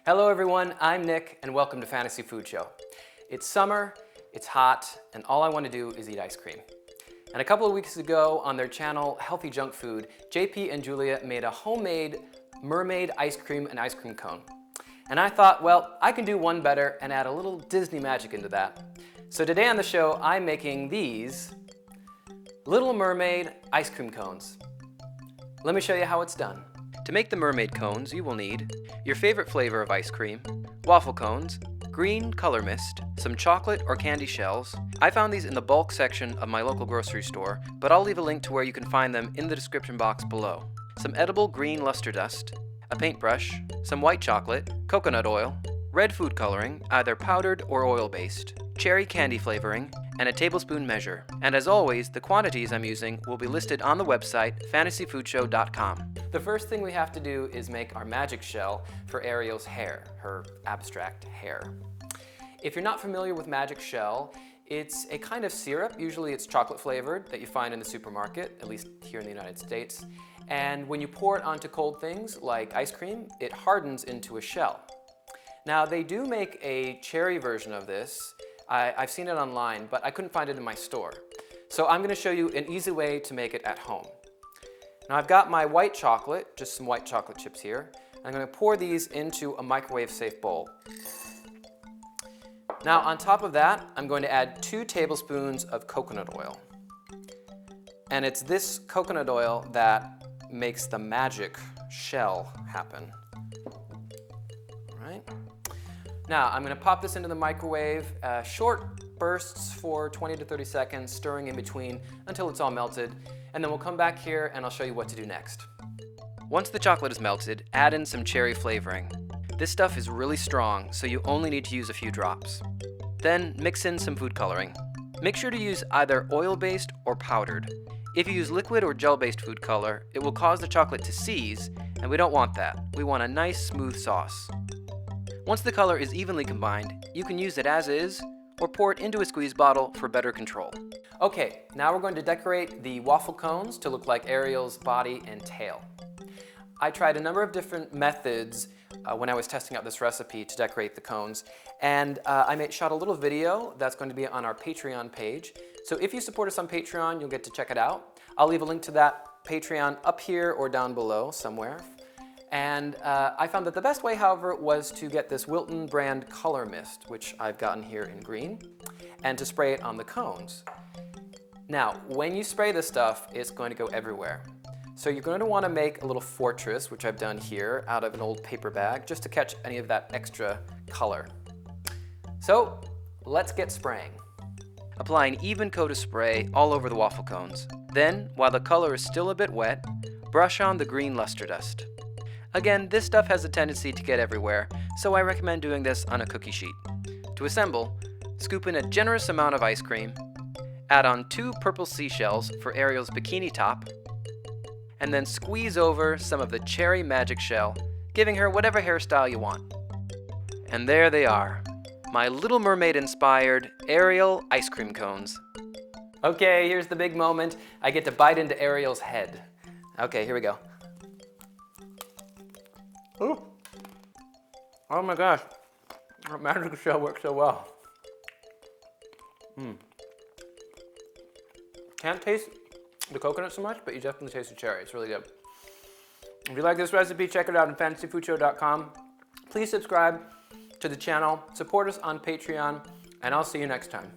Hello everyone, I'm Nick and welcome to Fantasy Food Show. It's summer, it's hot, and all I want to do is eat ice cream. And a couple of weeks ago on their channel, Healthy Junkfood, JP and Julia made a homemade mermaid ice cream and ice cream cone. And I thought, well, I can do one better and add a little Disney magic into that. So today on the show, I'm making these Little Mermaid ice cream cones. Let me show you how it's done. To make the mermaid cones, you will need your favorite flavor of ice cream, waffle cones, green color mist, some chocolate or candy shells. I found these in the bulk section of my local grocery store, but I'll leave a link to where you can find them in the description box below. Some edible green luster dust, a paintbrush, some white chocolate, coconut oil, red food coloring, either powdered or oil-based, cherry candy flavoring, and a tablespoon measure. And as always, the quantities I'm using will be listed on the website fantasyfoodshow.com. The first thing we have to do is make our magic shell for Ariel's hair, her abstract hair. If you're not familiar with magic shell, it's a kind of syrup, usually it's chocolate flavored, that you find in the supermarket, at least here in the United States. And when you pour it onto cold things like ice cream, it hardens into a shell. Now they do make a cherry version of this. I've seen it online, but I couldn't find it in my store. So I'm going to show you an easy way to make it at home. Now I've got my white chocolate, just some white chocolate chips here. I'm going to pour these into a microwave-safe bowl. Now on top of that, I'm going to add 2 tablespoons of coconut oil. And it's this coconut oil that makes the magic shell happen. All right. Now I'm going to pop this into the microwave, short bursts for 20 to 30 seconds, stirring in between until it's all melted, and then we'll come back here and I'll show you what to do next. Once the chocolate is melted, add in some cherry flavoring. This stuff is really strong, so you only need to use a few drops. Then mix in some food coloring. Make sure to use either oil-based or powdered. If you use liquid or gel-based food color, it will cause the chocolate to seize, and we don't want that. We want a nice smooth sauce. Once the color is evenly combined, you can use it as is or pour it into a squeeze bottle for better control. Okay, now we're going to decorate the waffle cones to look like Ariel's body and tail. I tried a number of different methods when I was testing out this recipe to decorate the cones, and I shot a little video that's going to be on our Patreon page. So if you support us on Patreon, you'll get to check it out. I'll leave a link to that Patreon up here or down below somewhere. And I found that the best way, however, was to get this Wilton brand color mist, which I've gotten here in green, and to spray it on the cones. Now, when you spray this stuff, it's going to go everywhere. So you're going to want to make a little fortress, which I've done here, out of an old paper bag, just to catch any of that extra color. So, let's get spraying. Apply an even coat of spray all over the waffle cones. Then, while the color is still a bit wet, brush on the green luster dust. Again, this stuff has a tendency to get everywhere, so I recommend doing this on a cookie sheet. To assemble, scoop in a generous amount of ice cream, add on 2 purple seashells for Ariel's bikini top, and then squeeze over some of the cherry magic shell, giving her whatever hairstyle you want. And there they are, my Little Mermaid-inspired Ariel ice cream cones. Okay, here's the big moment. I get to bite into Ariel's head. Okay, here we go. Ooh. Oh my gosh, that magic shell works so well. Can't taste the coconut so much, but you definitely taste the cherry. It's really good. If you like this recipe, check it out on fantasyfoodshow.com. Please subscribe to the channel, support us on Patreon, and I'll see you next time.